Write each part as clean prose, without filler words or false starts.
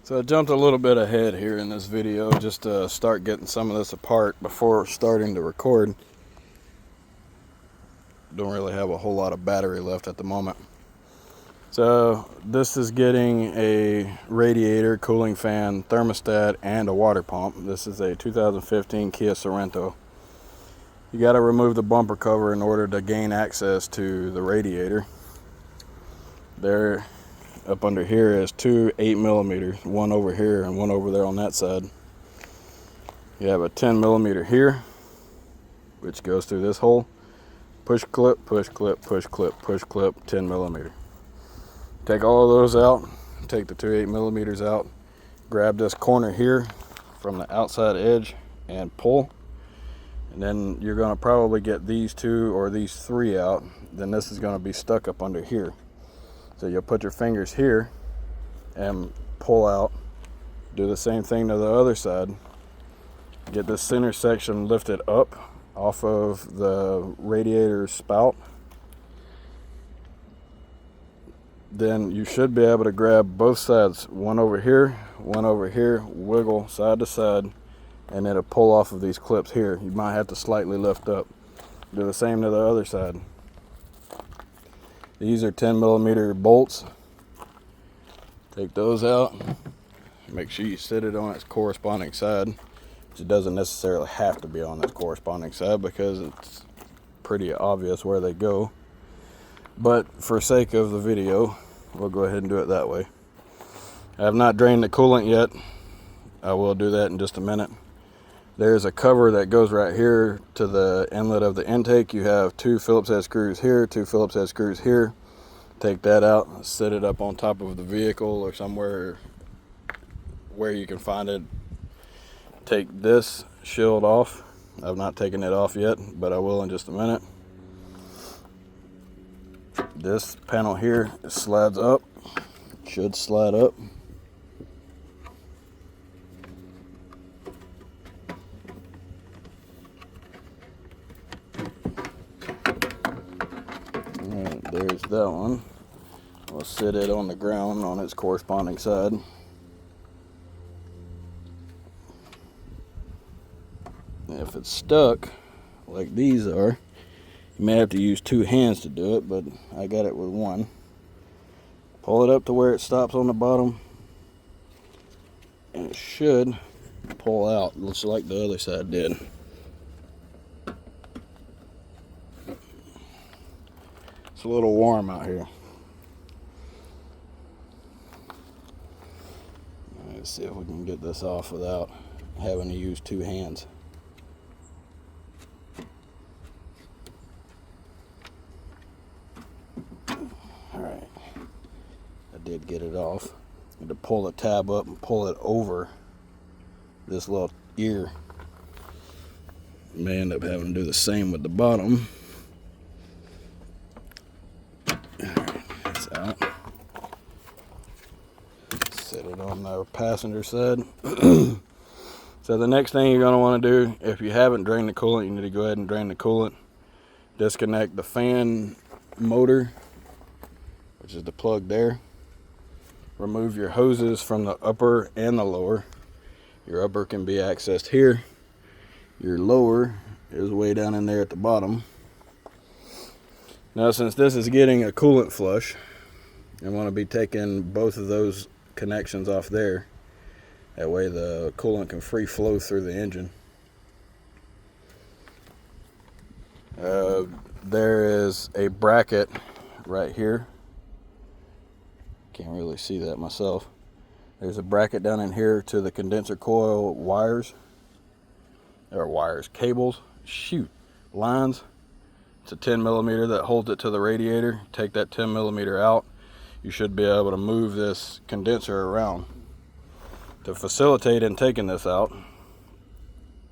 So I jumped a little bit ahead here in this video just to start getting some of this apart before starting to record. Don't really have a whole lot of battery left at the moment. So this is getting a radiator, cooling fan, thermostat, and a water pump. This is a 2015 Kia Sorento. You got to remove the bumper cover in order to gain access to the radiator. There, up under here is two 8mm, one over here and one over there on that side. You have a 10mm here, which goes through this hole. Push clip, push clip, push clip, push clip, 10mm. Take all of those out, take the two 8mm out, grab this corner here from the outside edge and pull. And then you're going to probably get these two or these three out. Then this is going to be stuck up under here. So you'll put your fingers here and pull out. Do the same thing to the other side. Get this center section lifted up off of the radiator spout. Then you should be able to grab both sides, one over here, wiggle side to side, and it'll pull off of these clips here. You might have to slightly lift up. Do the same to the other side. These are 10mm bolts. Take those out. Make sure you sit it on its corresponding side. It doesn't necessarily have to be on its corresponding side because it's pretty obvious where they go. But for sake of the video, we'll go ahead and do it that way. I have not drained the coolant yet. I will do that in just a minute. There's a cover that goes right here to the inlet of the intake. You have two Phillips head screws here, two Phillips head screws here. Take that out, set it up on top of the vehicle or somewhere where you can find it. Take this shield off. I've not taken it off yet, but I will in just a minute. This panel here slides up, should slide up. Alright, there's that one. We'll sit it on the ground on its corresponding side. If it's stuck, like these are, you may have to use two hands to do it, but I got it with one. Pull it up to where it stops on the bottom, and it should pull out, just like the other side did. It's a little warm out here. Let's see if we can get this off without having to use two hands. Alright, I did get it off. I had to pull the tab up and pull it over this little ear. May end up having to do the same with the bottom. Alright, that's out. Set it on the passenger side. So the next thing you're going to want to do, if you haven't drained the coolant, you need to go ahead and drain the coolant. Disconnect the fan motor, which is the plug there. Remove your hoses from the upper and the lower. Your upper can be accessed here. Your lower is way down in there at the bottom. Now, since this is getting a coolant flush, I want to be taking both of those connections off there. That way the coolant can free flow through the engine. There is a bracket right here. Can't really see that myself. There's a bracket down in here to the condenser coil lines. It's a 10mm that holds it to the radiator. Take that 10mm out. You should be able to move this condenser around. To facilitate in taking this out,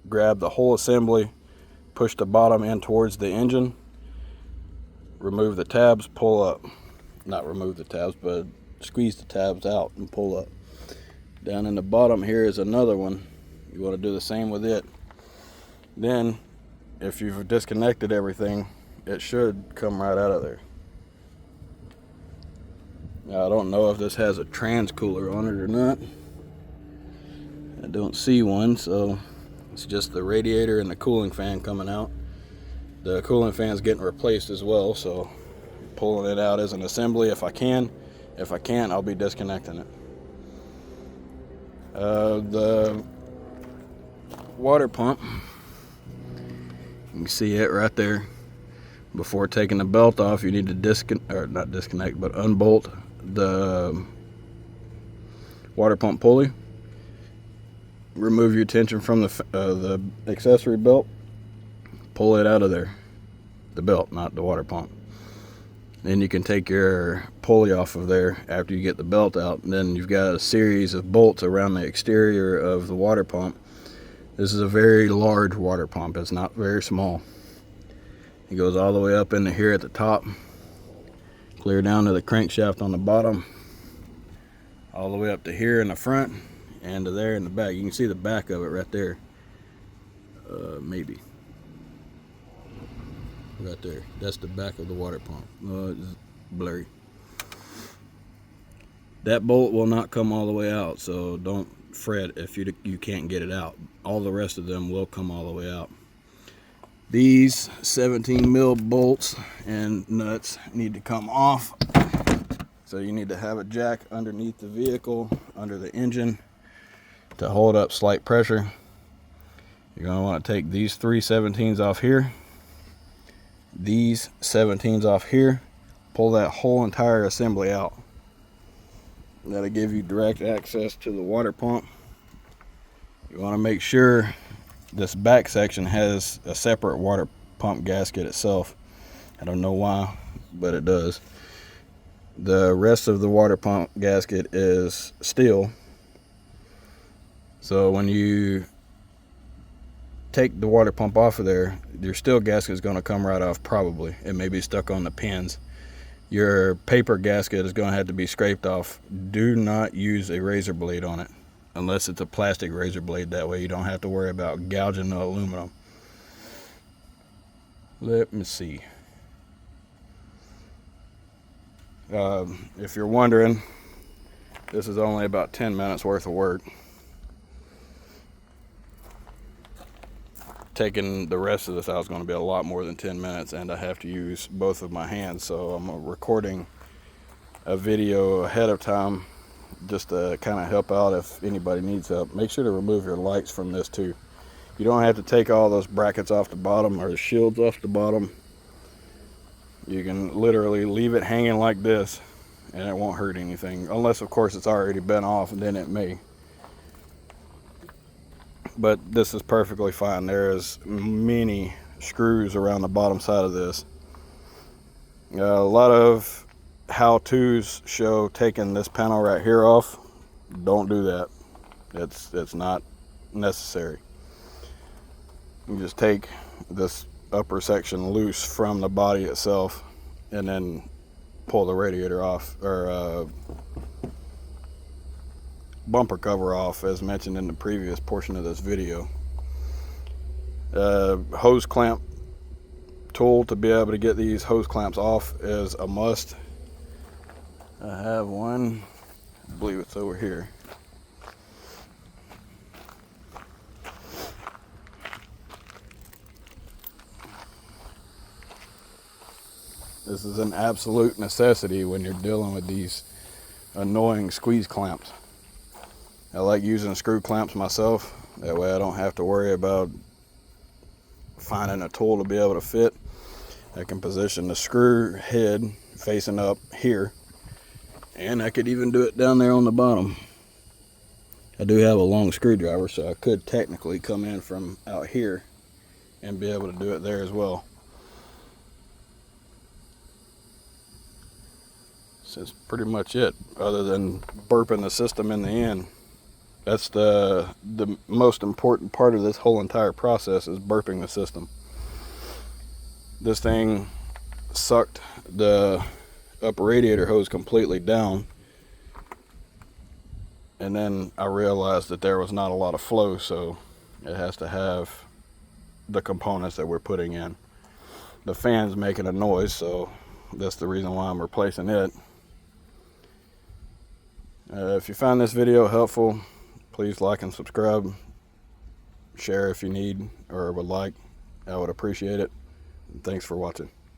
grab the whole assembly, push the bottom in towards the engine, remove the tabs, pull up. Not remove the tabs, but squeeze the tabs out and pull up. Down in the bottom here is another one. You want to do the same with it. Then, if you've disconnected everything, it should come right out of there. Now, I don't know if this has a trans cooler on it or not. don't see one, so it's just the radiator and the cooling fan coming out. The cooling fan is getting replaced as well, so pulling it out as an assembly if I can. If I can't, I'll be disconnecting it. The water pump, you can see it right there. Before taking the belt off, you need to unbolt the water pump pulley. Remove your tension from the accessory belt. Pull it out of there. The belt, not the water pump. Then you can take your pulley off of there after you get the belt out. And then you've got a series of bolts around the exterior of the water pump. This is a very large water pump. It's not very small. It goes all the way up into here at the top, clear down to the crankshaft on the bottom, all the way up to here in the front and to there in the back. You can see the back of it right there. Maybe right there. That's the back of the water pump. It's blurry. That bolt will not come all the way out, so don't fret if you can't get it out. All the rest of them will come all the way out. These 17 mil bolts and nuts need to come off. So you need to have a jack underneath the vehicle, under the engine, to hold up slight pressure. You're going to want to take these 3 17s off here, these 17s off here, pull that whole entire assembly out. That'll give you direct access to the water pump. You want to make sure this back section has a separate water pump gasket itself. I don't know why, but it does. The rest of the water pump gasket is steel. So when you take the water pump off of there, your steel gasket is going to come right off probably. It may be stuck on the pins. Your paper gasket is going to have to be scraped off. Do not use a razor blade on it, unless it's a plastic razor blade. That way you don't have to worry about gouging the aluminum. Let me see. If you're wondering, this is only about 10 minutes worth of work. Taking the rest of this out is going to be a lot more than 10 minutes, and I have to use both of my hands, so I'm recording a video ahead of time just to kind of help out if anybody needs help. Make sure to remove your lights from this too. You don't have to take all those brackets off the bottom or the shields off the bottom. You can literally leave it hanging like this and it won't hurt anything, unless of course it's already been off, and then it may. But this is perfectly fine. There's many screws around the bottom side of this. A lot of how-tos show taking this panel right here off. Don't do that. It's not necessary. You just take this upper section loose from the body itself and then pull the radiator off, or bumper cover off, as mentioned in the previous portion of this video. Hose clamp tool to be able to get these hose clamps off is a must. I have one, I believe it's over here. This is an absolute necessity when you're dealing with these annoying squeeze clamps. I like using screw clamps myself. That way I don't have to worry about finding a tool to be able to fit. I can position the screw head facing up here, and I could even do it down there on the bottom. I do have a long screwdriver, so I could technically come in from out here and be able to do it there as well. So that's pretty much it, other than burping the system in the end. That's the most important part of this whole entire process, is burping the system. This thing sucked the upper radiator hose completely down, and then I realized that there was not a lot of flow, so it has to have the components that we're putting in. The fan's making a noise, so that's the reason why I'm replacing it. If you found this video helpful, Please like and subscribe. Share if you need or would like. I would appreciate it. Thanks for watching.